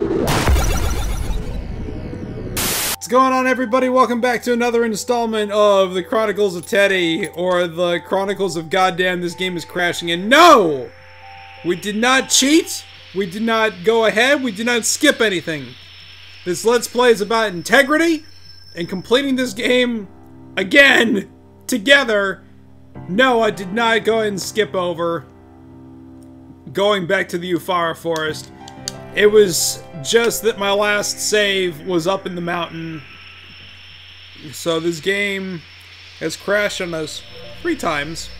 What's going on, everybody? Welcome back to another installment of the Chronicles of Teddy, or the Chronicles of Goddamn This Game is Crashing. And no! We did not cheat, we did not go ahead, we did not skip anything. This Let's Play is about integrity, and completing this game, again, together. No, I did not go ahead and skip over going back to the Ufara Forest. It was just that my last save was up in the mountain. So this game has crashed on us 3 times.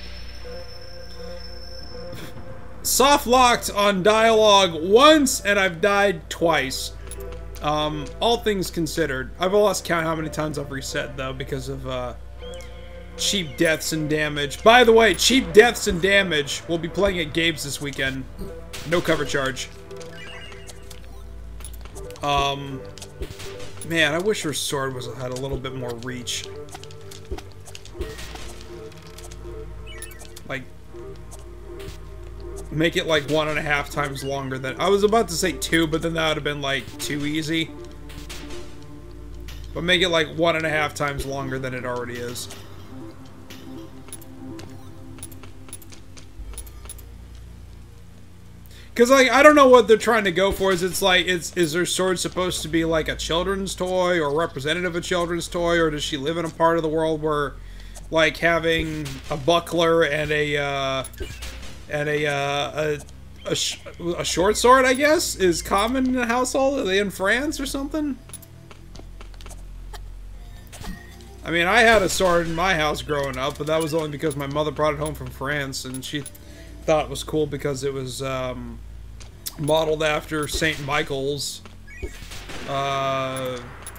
Soft locked on dialogue once, and I've died twice. All things considered. I've lost count how many times I've reset, though, because of cheap deaths and damage. By the way, cheap deaths and damage. We'll be playing at Gabe's this weekend. No cover charge. Man, I wish her sword had a little bit more reach. Like, make it like 1.5 times longer than... I was about to say 2, but then that would have been like too easy. But make it like 1.5 times longer than it already is. Because, like, I don't know what they're trying to go for. Is their sword supposed to be like a children's toy or representative of a children's toy, or does she live in a part of the world where, like, having a buckler and a short sword, I guess, is common in a household? Are they in France or something? I mean, I had a sword in my house growing up, but that was only because my mother brought it home from France, and she thought it was cool because it was, modeled after St. Michael's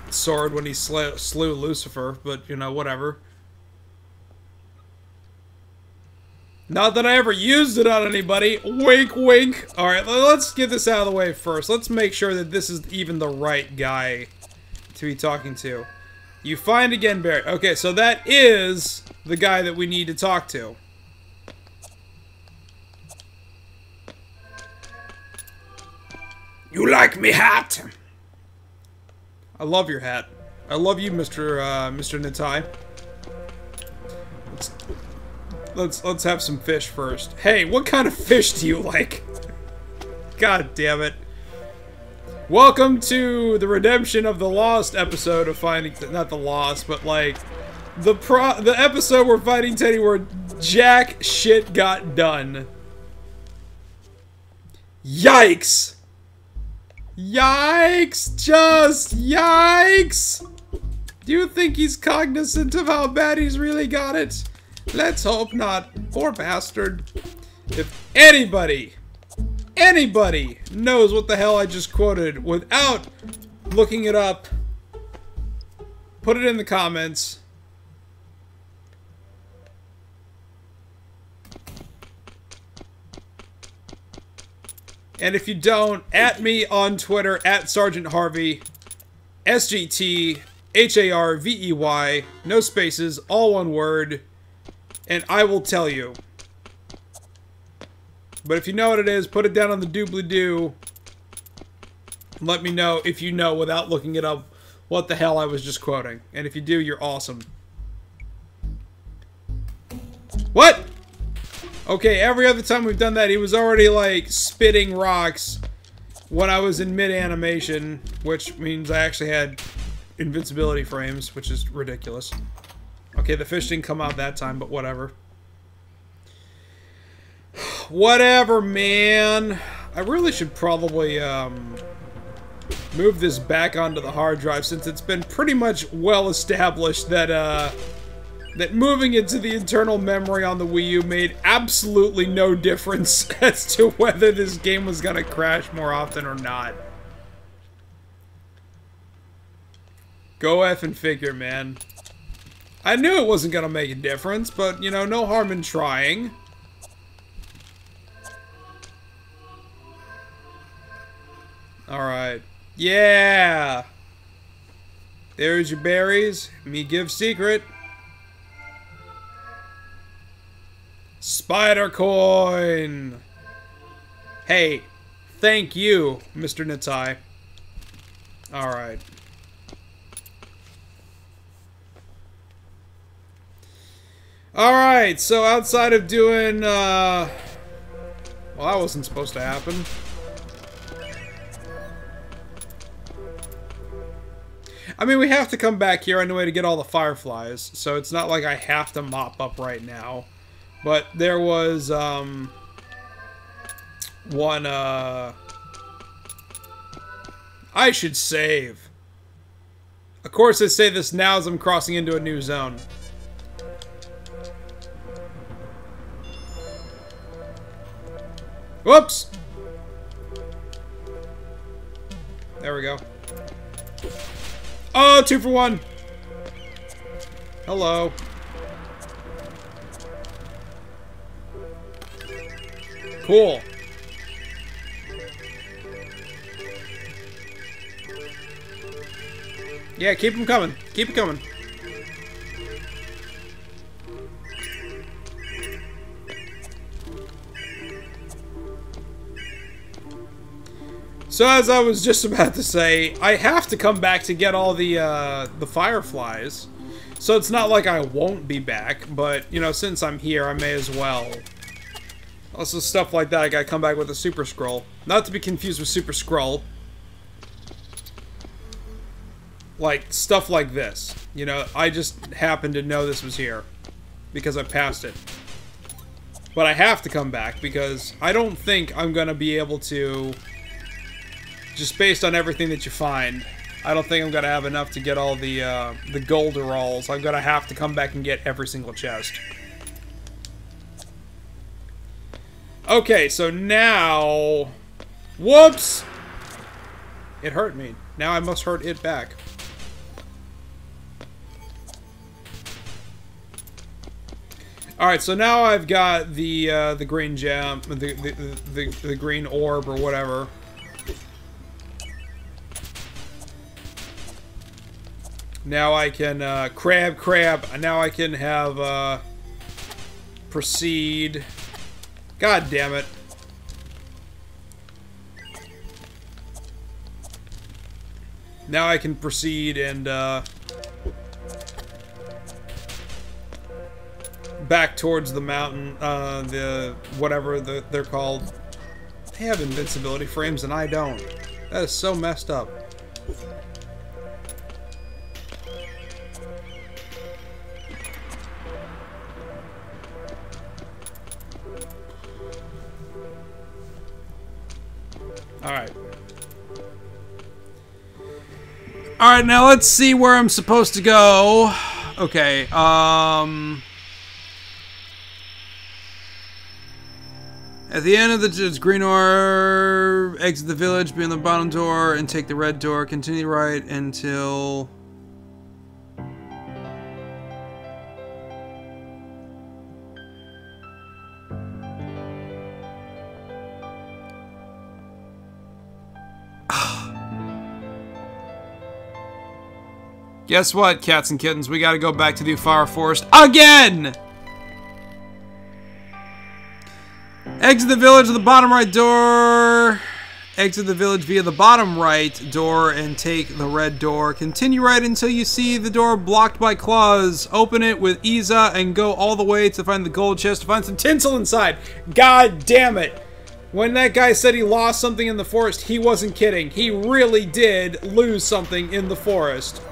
sword when he slew Lucifer, but, you know, whatever. Not that I ever used it on anybody. Wink, wink. Alright, let's get this out of the way first. Let's make sure that this is even the right guy to be talking to. You find again, Barry. Okay, so that is the guy that we need to talk to. You like me hat? I love your hat. I love you, Mr. Natai. Let's have some fish first. Hey, what kind of fish do you like? God damn it. Welcome to the redemption of the lost episode of Finding... Not the lost, but like... The episode where Finding Teddy where jack shit got done. Yikes! Yikes! Just yikes! Do you think he's cognizant of how bad he's really got it? Let's hope not. Poor bastard. If anybody knows what the hell I just quoted without looking it up, put it in the comments. And if you don't, at me on Twitter, at Sergeant Harvey, SGT, HARVEY, no spaces, all one word, and I will tell you. But if you know what it is, put it down on the doobly-doo. Let me know if you know without looking it up what the hell I was just quoting. And if you do, you're awesome. What? Okay, every other time we've done that, he was already, like, spitting rocks when I was in mid-animation, which means I actually had invincibility frames, which is ridiculous. Okay, the fish didn't come out that time, but whatever. Whatever, man. I really should probably, move this back onto the hard drive, since it's been pretty much well established that, that moving it to the internal memory on the Wii U made absolutely no difference as to whether this game was gonna crash more often or not. Go effing figure, man. I knew it wasn't gonna make a difference, but, you know, no harm in trying. Alright. Yeah! There's your berries. Me give secret. Spider coin! Hey, thank you, Mr. Natai. Alright. Alright, so outside of doing, well, that wasn't supposed to happen. I mean, we have to come back here anyway to get all the fireflies, so it's not like I have to mop up right now. But there was, one, I should save. Of course I say this now as I'm crossing into a new zone. Whoops! There we go. Oh, 2 for 1! Hello. Cool. Yeah, keep them coming. Keep it coming. So as I was just about to say, I have to come back to get all the fireflies. So it's not like I won't be back, but, you know, since I'm here, I may as well. Also, stuff like that, I gotta come back with a Super Scroll. Not to be confused with Super Scroll. Like, stuff like this. You know, I just happened to know this was here. Because I passed it. But I have to come back, because I don't think I'm gonna be able to... Just based on everything that you find, I don't think I'm gonna have enough to get all the Golderalls. I'm gonna have to come back and get every single chest. Okay, so now... Whoops! It hurt me. Now I must hurt it back. Alright, so now I've got the green gem, the green orb or whatever. Now I can, crab, now I can have, proceed. God damn it. Now I can proceed and, back towards the mountain, whatever they're called. They have invincibility frames and I don't. That is so messed up. Alright. Alright, now let's see where I'm supposed to go. Okay, at the end of the green orb, exit the village, be on the bottom door, and take the red door. Continue right until... Guess what, cats and kittens? We gotta go back to the Ufara Forest again! Exit the village at the bottom right door. Exit the village via the bottom right door and take the red door. Continue right until you see the door blocked by claws. Open it with Iza and go all the way to find the gold chest to find some tinsel inside. God damn it. When that guy said he lost something in the forest, he wasn't kidding. He really did lose something in the forest.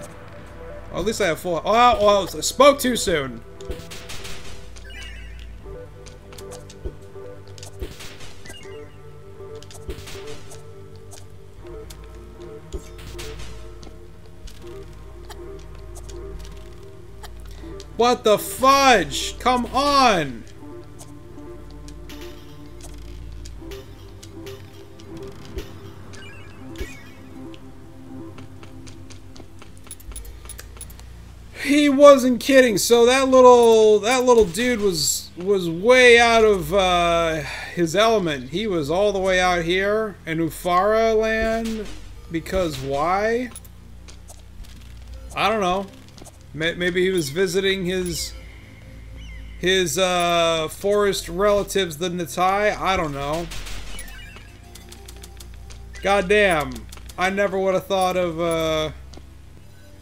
Well, at least I have full... Oh, well, I spoke too soon. What the fudge? Come on! He wasn't kidding. So that little dude was way out of his element. He was all the way out here in Ufara land. Because why? I don't know. Maybe he was visiting his forest relatives, the Natai. I don't know. Goddamn. I never would have thought of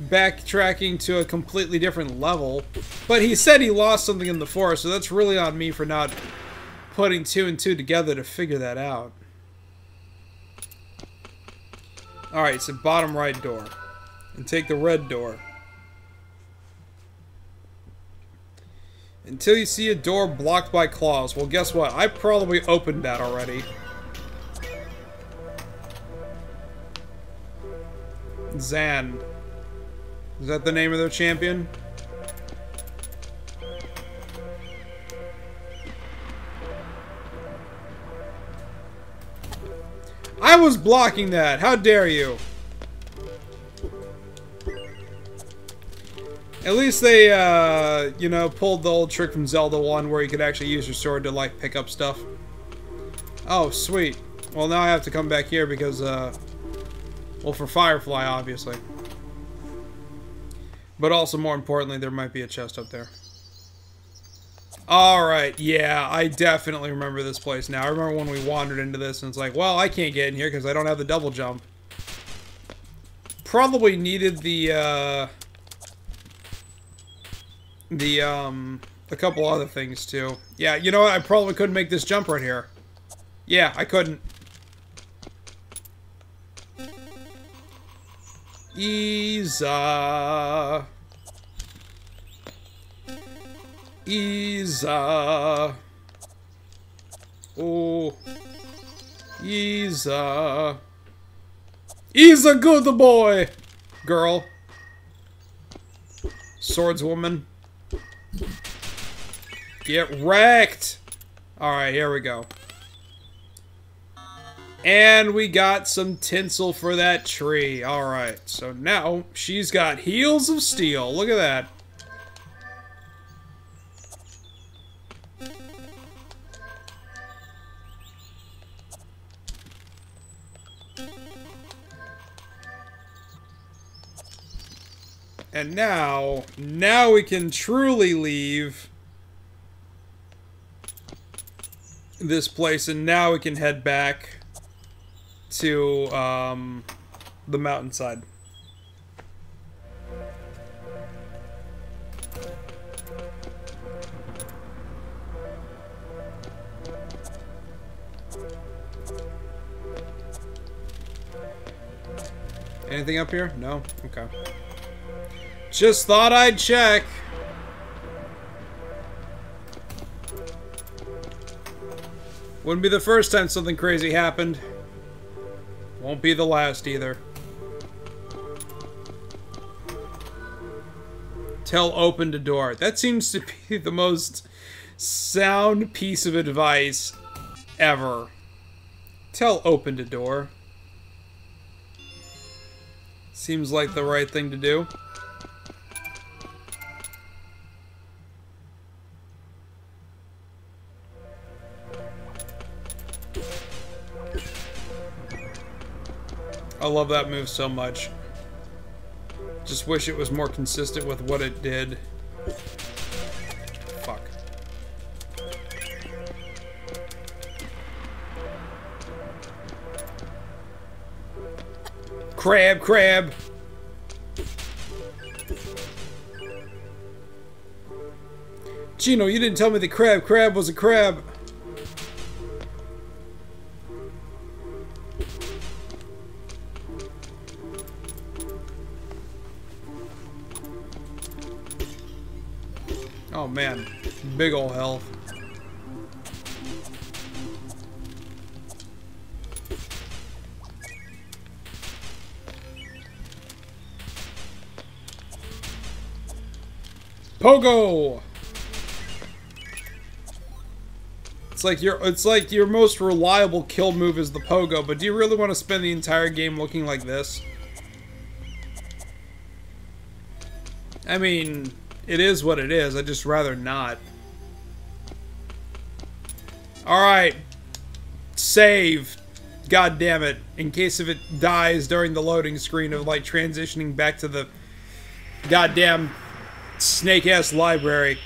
backtracking to a completely different level. But he said he lost something in the forest, so that's really on me for not putting 2 and 2 together to figure that out. Alright, so bottom right door. And take the red door. Until you see a door blocked by claws. Well, guess what? I probably opened that already. Zan. Is that the name of their champion? I was blocking that! How dare you! At least they, you know, pulled the old trick from Zelda 1 where you could actually use your sword to, like, pick up stuff. Oh, sweet. Well, now I have to come back here because, well, for Firefly, obviously. But also, more importantly, there might be a chest up there. Alright, yeah, I definitely remember this place now. I remember when we wandered into this and it's like, well, I can't get in here because I don't have the double jump. Probably needed a couple other things too. Yeah, you know what? I probably couldn't make this jump right here. Yeah, I couldn't. Isa. Oh. Isa. Isa good boy! Girl. Swordswoman. Get wrecked! Alright, here we go. And we got some tinsel for that tree. Alright, so now she's got heels of steel. Look at that. And now we can truly leave this place, and now we can head back to the mountainside. Anything up here? No? Okay. Just thought I'd check. Wouldn't be the first time something crazy happened. Won't be the last either. Tell open to door. That seems to be the most sound piece of advice ever. Tell open to door. Seems like the right thing to do. I love that move so much. Just wish it was more consistent with what it did. Fuck. Crab, crab! Gino, you didn't tell me the crab was a crab. Oh man, big ol' health. Pogo! It's like your most reliable kill move is the pogo, but do you really want to spend the entire game looking like this? I mean, it is what it is. I'd just rather not. Alright. Save. God damn it. In case if it dies during the loading screen of, like, transitioning back to the goddamn snake-ass library.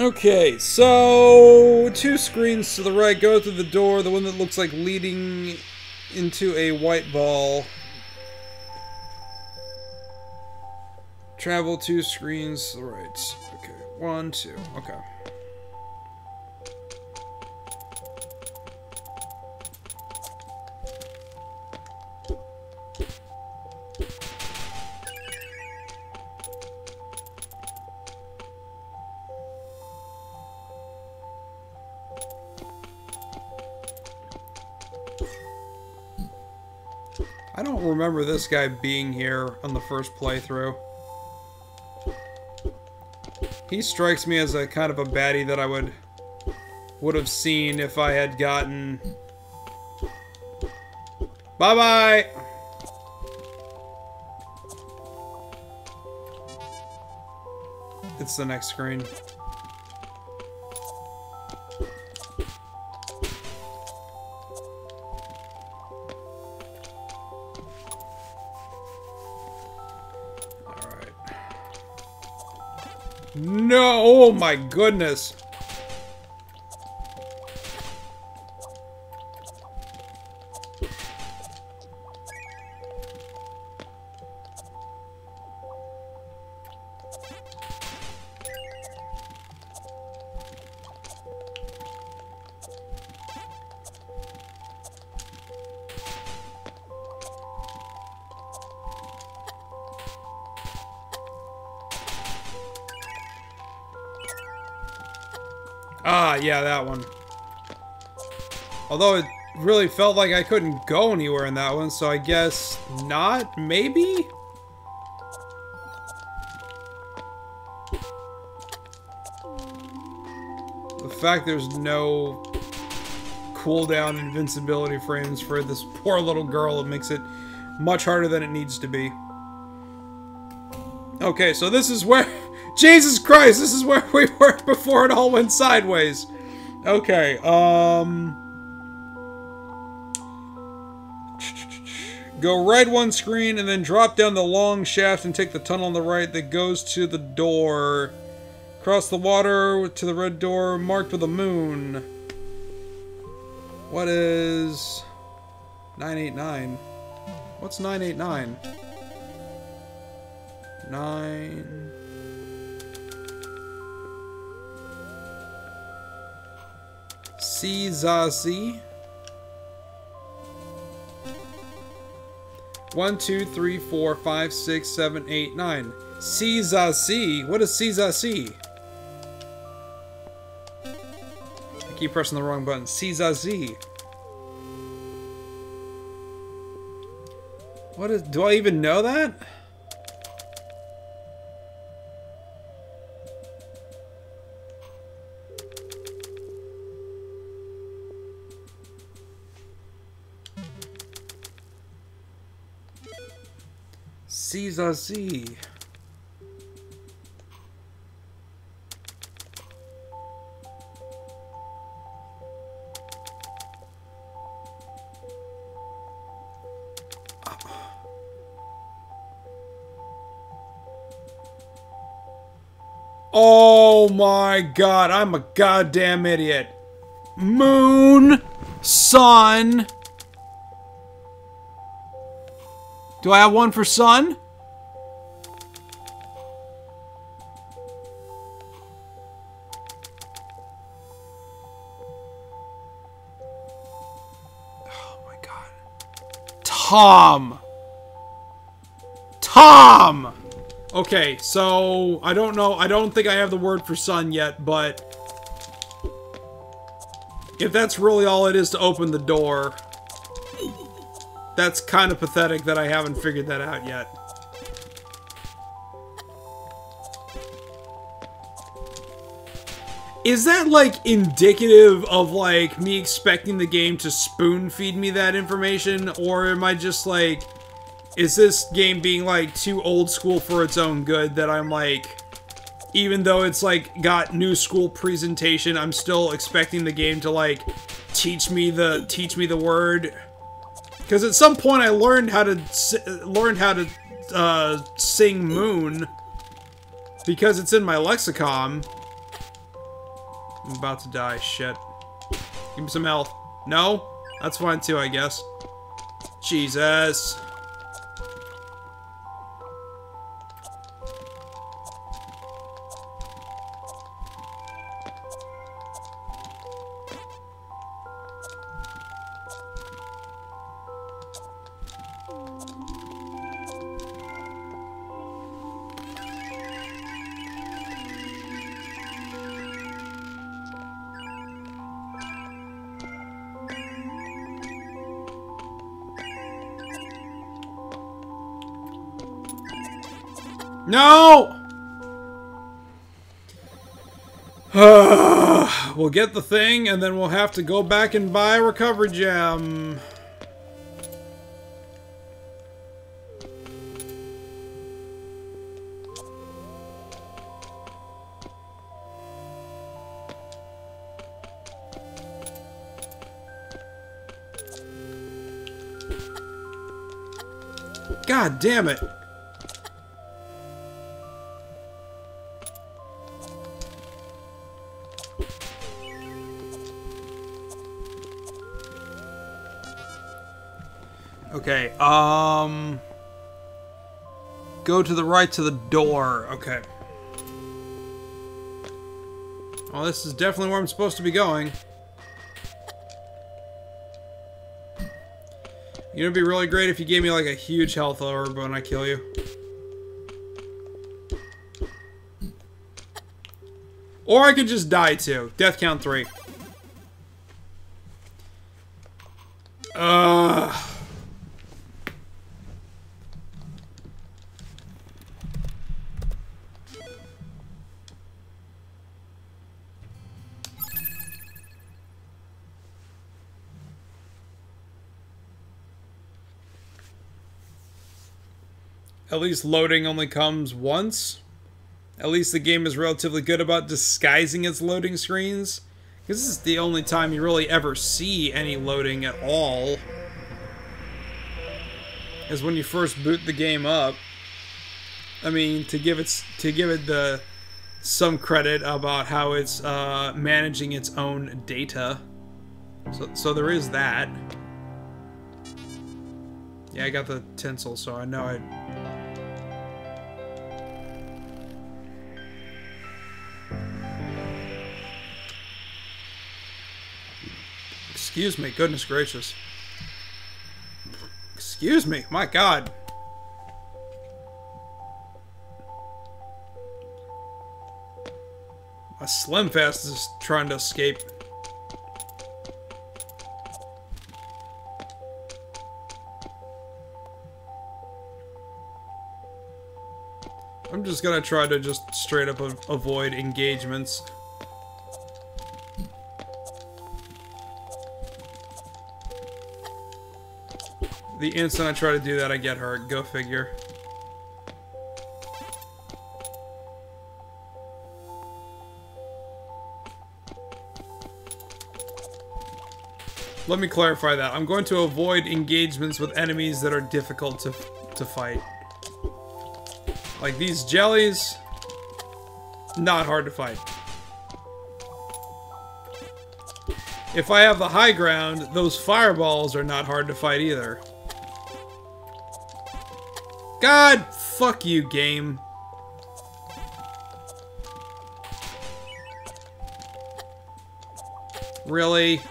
Okay, so 2 screens to the right, go through the door, the one that looks like leading into a white ball. Travel 2 screens to the right. Okay, 1, 2, okay. I don't remember this guy being here on the first playthrough. He strikes me as a kind of a baddie that I would have seen if I had gotten... Bye-bye! It's the next screen. No! Oh my goodness! Ah, yeah, that one. Although it really felt like I couldn't go anywhere in that one, so I guess not? Maybe? The fact there's no cooldown invincibility frames for this poor little girl, it makes it much harder than it needs to be. Okay, so this is where... Jesus Christ, this is where we were before it all went sideways. Okay, go right 1 screen and then drop down the long shaft and take the tunnel on the right that goes to the door. Cross the water to the red door marked with a moon. What is 989? What's 989? 9... Cizazi. 1, 2, 3, 4, 5, 6, 7, 8, 9. Cizazi. What is Cizazi? I keep pressing the wrong button. Cizazi. What is? Do I even know that? Cizazi. Oh my god, I'm a goddamn idiot. Moon, sun. Do I have one for sun? Oh my god. Tom. Tom! Okay, so I don't know. I don't think I have the word for sun yet, but if that's really all it is to open the door, that's kind of pathetic that I haven't figured that out yet. Is that, like, indicative of, like, me expecting the game to spoon-feed me that information? Or am I just, like... Is this game being, like, too old school for its own good that I'm, like... Even though it's, like, got new school presentation, I'm still expecting the game to, like, teach me the word... Because at some point I learned how to sing moon because it's in my lexicon. I'm about to die. Shit. Give me some health. No? That's fine too, I guess. Jesus. No! We'll get the thing, and then we'll have to go back and buy a recovery gem. God damn it. Okay, go to the right to the door. Okay. Well, this is definitely where I'm supposed to be going. You know, it'd be really great if you gave me like a huge health orb when I kill you. Or I could just die too. Death count 3. At least loading only comes once. At least the game is relatively good about disguising its loading screens. Because this is the only time you really ever see any loading at all. Is when you first boot the game up. I mean, to give it some credit about how it's managing its own data. So there is that. Yeah, I got the tinsel, so I know I... Excuse me, goodness gracious. Excuse me, my God. My Slim Fast is trying to escape. I'm just gonna try to just straight up avoid engagements. The instant I try to do that, I get hurt. Go figure. Let me clarify that. I'm going to avoid engagements with enemies that are difficult to fight. Like these jellies, not hard to fight. If I have the high ground, those fireballs are not hard to fight either. God, fuck you, game. Really?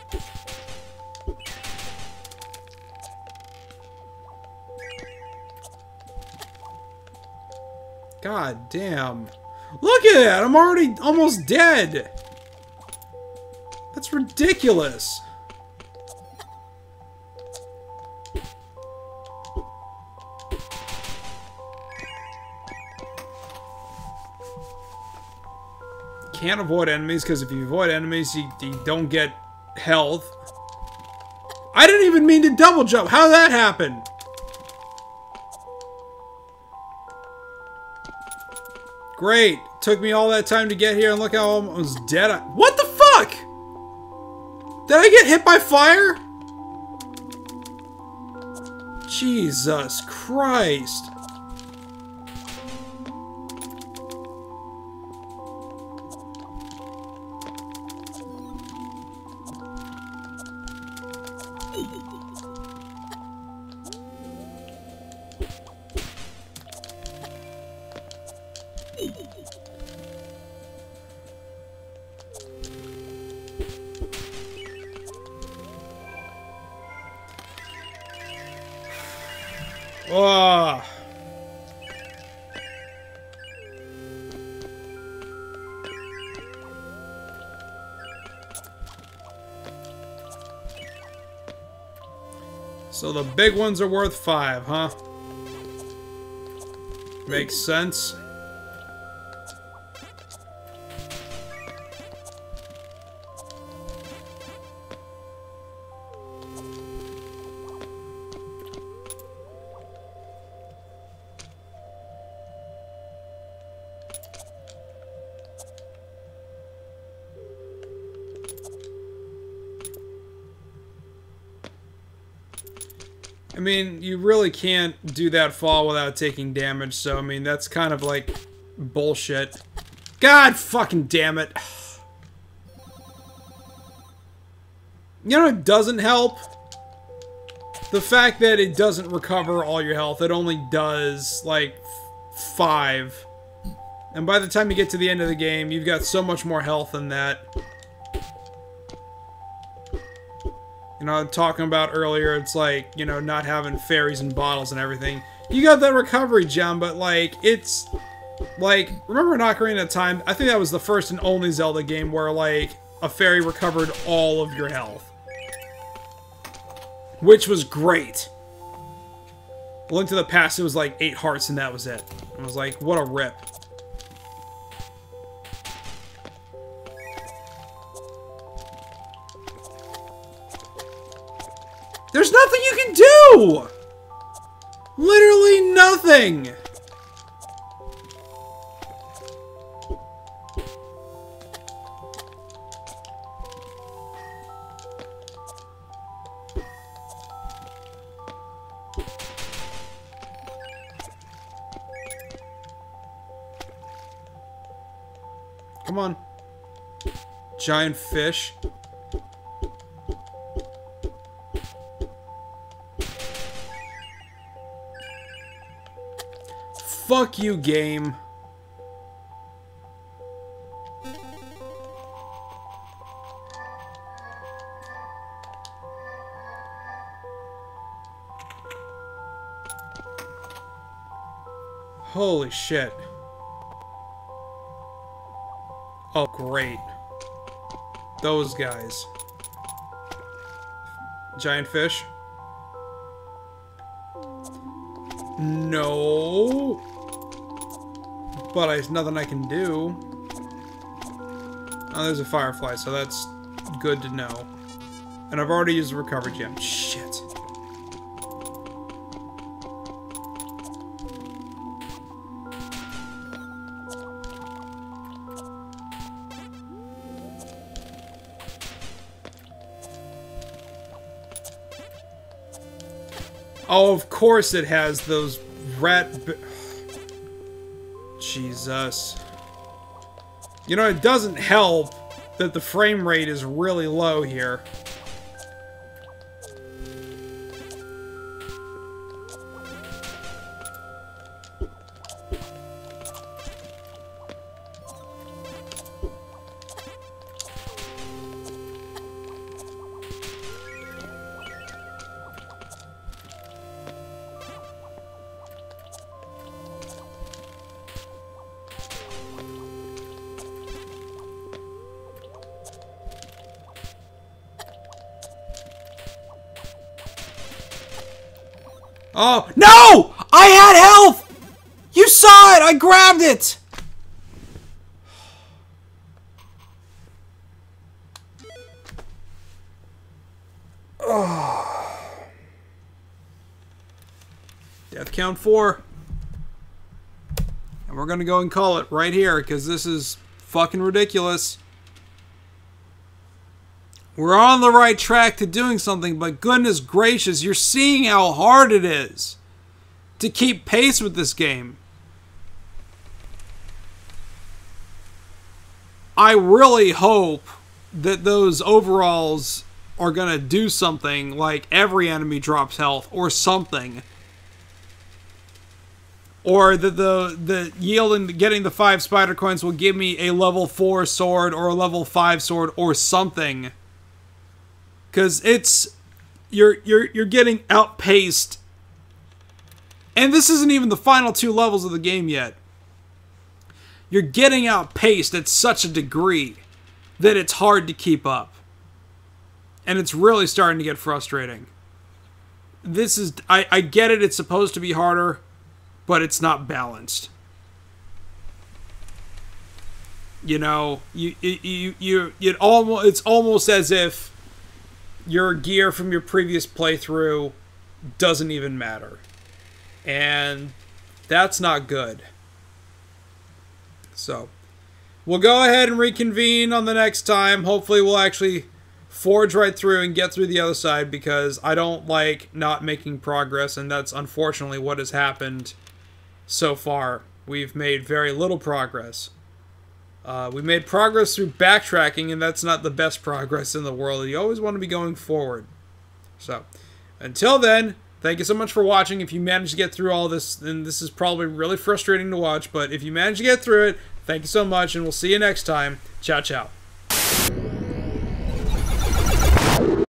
God damn. Look at that! I'm already almost dead! That's ridiculous. Can't avoid enemies, because if you avoid enemies, you don't get health. I didn't even mean to double jump. How did that happen? Great. Took me all that time to get here, and look how I was dead. What the fuck? Did I get hit by fire? Jesus Christ. Oh. So the big ones are worth 5, huh? Makes sense. I mean, you really can't do that fall without taking damage, so, I mean, that's kind of like bullshit. God fucking damn it. You know what doesn't help? The fact that it doesn't recover all your health. It only does, like, 5. And by the time you get to the end of the game, you've got so much more health than that. You know, talking about earlier, it's like, you know, not having fairies and bottles and everything. You got that recovery gem, but, like, it's... Like, remember in Ocarina of Time? I think that was the first and only Zelda game where, like, a fairy recovered all of your health. Which was great. Link to the Past, it was like 8 hearts and that was it. I was like, what a rip. There's nothing you can do! Literally nothing! Come on. Giant fish. Fuck you, game. Holy shit. Oh, great. Those guys. Giant fish. No. But there's nothing I can do. Oh, there's a firefly, so that's good to know. And I've already used the recovery gem. Shit. Oh, of course it has those rat... Jesus. You know, it doesn't help that the frame rate is really low here. Oh, no! I had health! You saw it! I grabbed it! Oh. Death count 4. And we're gonna go and call it right here, because this is fucking ridiculous. We're on the right track to doing something, but goodness gracious, you're seeing how hard it is to keep pace with this game. I really hope that those overalls are gonna do something, like every enemy drops health, or something. Or that the yielding, getting the 5 spider coins will give me a level 4 sword, or a level 5 sword, or something. Because it's... You're getting outpaced And this isn't even the final 2 levels of the game yet. You're getting outpaced at such a degree that it's hard to keep up. And it's really starting to get frustrating. This is... I get it, it's supposed to be harder, but it's not balanced. You know, it's almost as if your gear from your previous playthrough doesn't even matter. And that's not good. So, we'll go ahead and reconvene on the next time. Hopefully we'll actually forge right through and get through the other side, because I don't like not making progress, and that's unfortunately what has happened so far. We've made very little progress. We made progress through backtracking, and that's not the best progress in the world. You always want to be going forward. So, until then, thank you so much for watching. If you managed to get through all this, then this is probably really frustrating to watch, but if you managed to get through it, thank you so much, and we'll see you next time. Ciao, ciao.